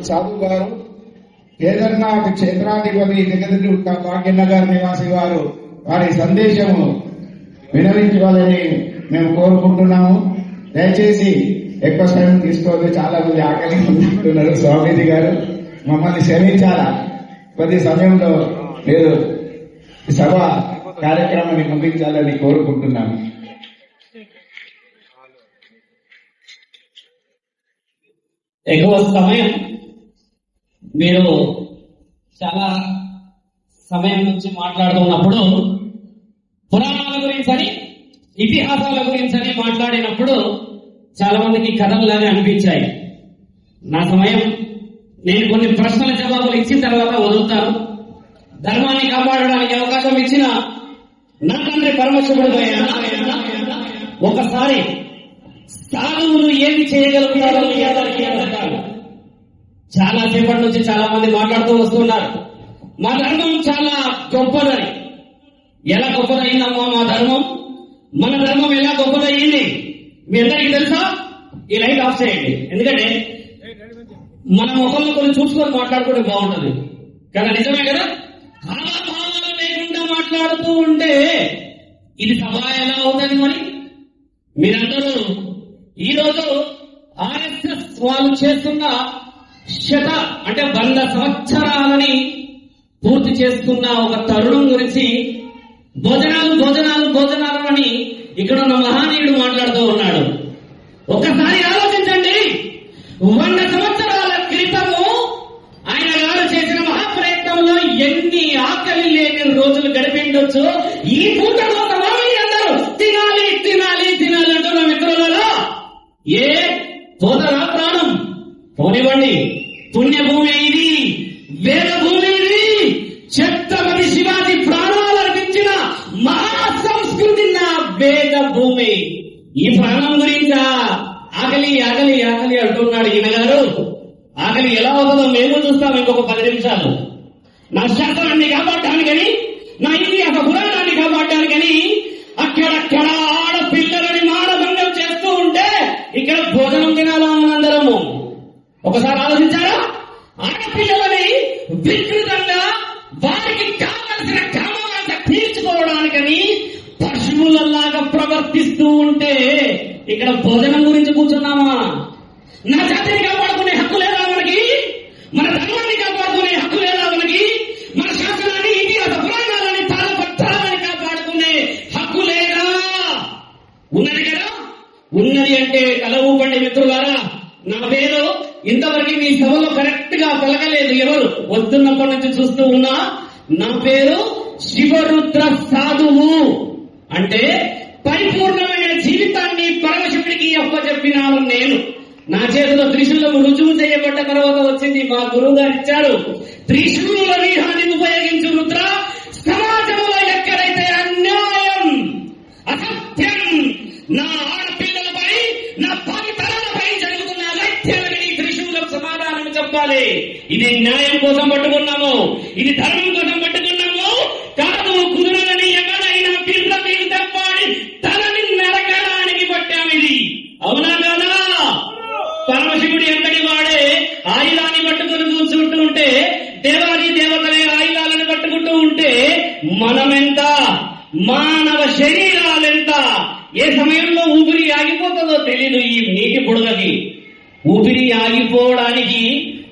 సాధు గారు కేదార్నాథ్ క్షేత్రాధిపతి జగద్గురు భాగ్యనగర్ నివాసి వారు వారి సందేశము వినవించాలని మేము కోరుకుంటున్నాము. దయచేసి ఎక్కువ సమయం తీసుకోవద్దు, చాలా మంది ఆకలి ఉంటున్నారు. స్వామీజీ గారు మమ్మల్ని క్షమించాలా, కొద్ది సమయంలో మీరు సభ కార్యక్రమాన్ని ముగించాలని కోరుకుంటున్నాను. ఎక్కువ సమయం మీరు చాలా సమయం నుంచి మాట్లాడుతున్నప్పుడు పురాణాల గురించని ఇతిహాసాల గురించని మాట్లాడినప్పుడు చాలా మందికి కథల్లాగా అనిపించాయి. నా సమయం నేను కొన్ని ప్రశ్నల జవాబులు ఇచ్చిన తర్వాత వదులుతాను. ధర్మాన్ని కాపాడడానికి అవకాశం ఇచ్చిన నా తండ్రి పరమశివుడు ఒకసారి సాధువులు ఏమి చేయగలుగుతారో మీ అందరికీ అర్థం. చాలా సేపటి నుంచి చాలా మంది మాట్లాడుతూ వస్తున్నారు మా ధర్మం చాలా గొప్పదని. ఎలా గొప్పదయ్యిందమ్మా మా ధర్మం? మన ధర్మం ఎలా గొప్పదయ్యింది మీ అందరికీ తెలుసా? ఈ లైట్ ఆఫ్ చేయండి, ఎందుకంటే మనం ఒకరినొకరు చూసుకొని మాట్లాడుకుంటే బాగుంటుంది కదా. నిజమే కదా? భావాలు లేకుండా మాట్లాడుతూ ఉంటే ఇది సభ ఎలా అవుతుంది? మరి మీరందరూ ఈరోజు ఆర్ఎస్ఎస్ వాళ్ళు చేస్తున్న 100 సంవత్సరాలని పూర్తి చేసుకున్న ఒక తరుణం గురించి భోజనాలు అని ఇక్కడ ఉన్న మహానీయుడు మాట్లాడుతూ ఉన్నాడు. ఒకసారి ఆలోచించండి, 100 సంవత్సరాల క్రితము ఆయన గారు చేసిన మహాప్రయత్నంలో ఎన్ని ఆకలి లేని రోజులు గడిపిండొచ్చు. ఈ పూట కోసమా అందరూ తినాలి అంటున్న మిత్రులలో ఏ పోతరా ప్రాణం? పోనివ్వండి, పుణ్యభూమి ఇది, వేద భూమి ఇది. ఛత్రపతి శివాజీ ప్రాణాలు అర్పించిన మహా సంస్కృతి నా వేద భూమి. ఈ ప్రాణం గురించా ఆకలి అంటున్నాడు ఈయన గారు. ఆకలి ఎలా అవుతుందో మేము చూస్తాం ఇంకొక 10 నిమిషాలు. నా శాస్త్రాన్ని కాపాడటానికని, నా ఇతిహాస పురాణాన్ని కాపాడటానికని అక్కడక్కడ ఆడపిల్లలని మానభంగం చేస్తూ ఉంటే ఇక్కడ భోజనం తినాలా మనందరము? ఒకసారి ఆలోచించారా? ఆడపిల్లలని వికృతంగా వారికి కావలసిన కామాలను తీర్చుకోవడానికని పశువులలాగా ప్రవర్తిస్తూ ఉంటే ఇక్కడ భోజనం గురించి కూర్చున్నామా? నా జాతిని కాపాడుకునే హక్కు లేదా మనకి? మన ధర్మాన్ని కాపాడుకునే హక్కు లేదా మనకి? మన శాసనాన్ని, ఇతిహాస పురాణాలని, తాళపత్రాలని కాపాడుకునే హక్కు లేదా? ఉన్నది కదా? ఉన్నది అంటే తల ఊపండి మిత్రులారా. నా పేరు ఇంతవరకు మీ సభలో కరెక్ట్ గా పలకలేదు ఎవరు. వస్తున్నప్పటి నుంచి చూస్తూ ఉన్నా. నా పేరు శివరుద్ర సాధువు. అంటే పరిపూర్ణమైన జీవితాన్ని పరమశివుడికి అప్పచెప్పినాను నేను. నా చేతిలో త్రిశూలం రుజువు చేయబడ్డ తర్వాత వచ్చింది మా గురువు గారు ఇచ్చారు. త్రిశూల వ్యూహాన్ని ఉపయోగించు రుద్ర. సమాజంలో ఎక్కడైతే అన్యాయం, అసత్యం, నా ఆడపిల్లలపై, నా భావితరాలపై జరుగుతున్న అలైత్యాలని త్రిశూలం సమాధానం చెప్పాలి. ఇది న్యాయం కోసం పట్టుకున్నాము, ఇది ధర్మం కోసం పట్టుకున్నాము కాదు. కుదురని ఎవరైనా పిల్ల మీరు తప్పాడి తనని నరకడానికి పట్టాము. ఇది అవునా కాదా? పరమశివుడి అంతటి వాడే ఆయుధాన్ని పట్టుకుని కూర్చుంటూ ఉంటే, దేవాది దేవతలే ఆయుధాలను పట్టుకుంటూ ఉంటే మనమెంత, మానవ శరీరాలెంత, ఏ సమయంలో ఊపిరి ఆగిపోతుందో తెలీదు. ఈ నీటి బుడగకి ఊపిరి ఆగిపోవడానికి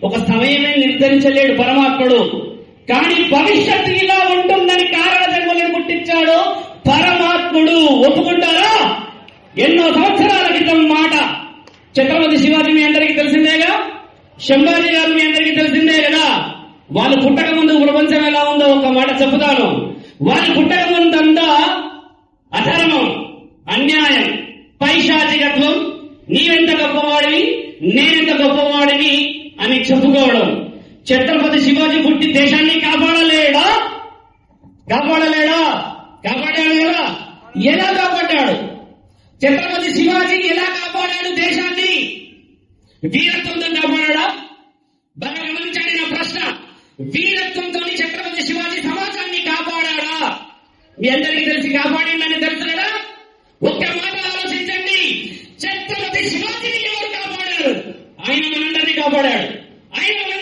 ఒక సమయమే నిర్ధరించలేడు పరమాత్ముడు. కానీ భవిష్యత్తు ఇలా ఉంటుందని కారణ జన్మలను పుట్టించాడు పరమాత్ముడు. ఒప్పుకుంటారా? ఎన్నో సంవత్సరాల క్రితం మాట. ఛత్రపతి శివాజీ మీ అందరికీ తెలిసిందేగా, శంభాజీ గారు మీ అందరికీ తెలిసిందే కదా. వాళ్ళు పుట్టక ముందు ప్రపంచం ఎలా ఉందో ఒక మాట చెబుతాను. వాళ్ళు పుట్టక ముందంతా అధర్మం, అన్యాయం, పైశాచికత్వం, నీవెంత గొప్పవాడివి, నేనెంత గొప్పవాడిని అని చెప్పుకోవడం. ఛత్రపతి శివాజీ పుట్టి దేశాన్ని కాపాడలేడా? కాపాడాడు కదా. ఎలా కాపాడాడు? ఛత్రపతి శివాజీ ఎలా కాపాడాడు దేశాన్ని? వీరత్వంతో కాపాడా? బాగా గమనించండి నా ప్రశ్న. వీరత్వంతో ఛత్రపతి శివాజీ సమాజాన్ని కాపాడా? మీ అందరికీ తెలిసి కాపాడిందని తెలుసు కదా. ఒక్క మాట ఆలోచించండి. ఛత్రపతి శివాజీని ఎవరు కాపాడారు? ఆయన మనందరినీ కాపాడాడు. ఆయన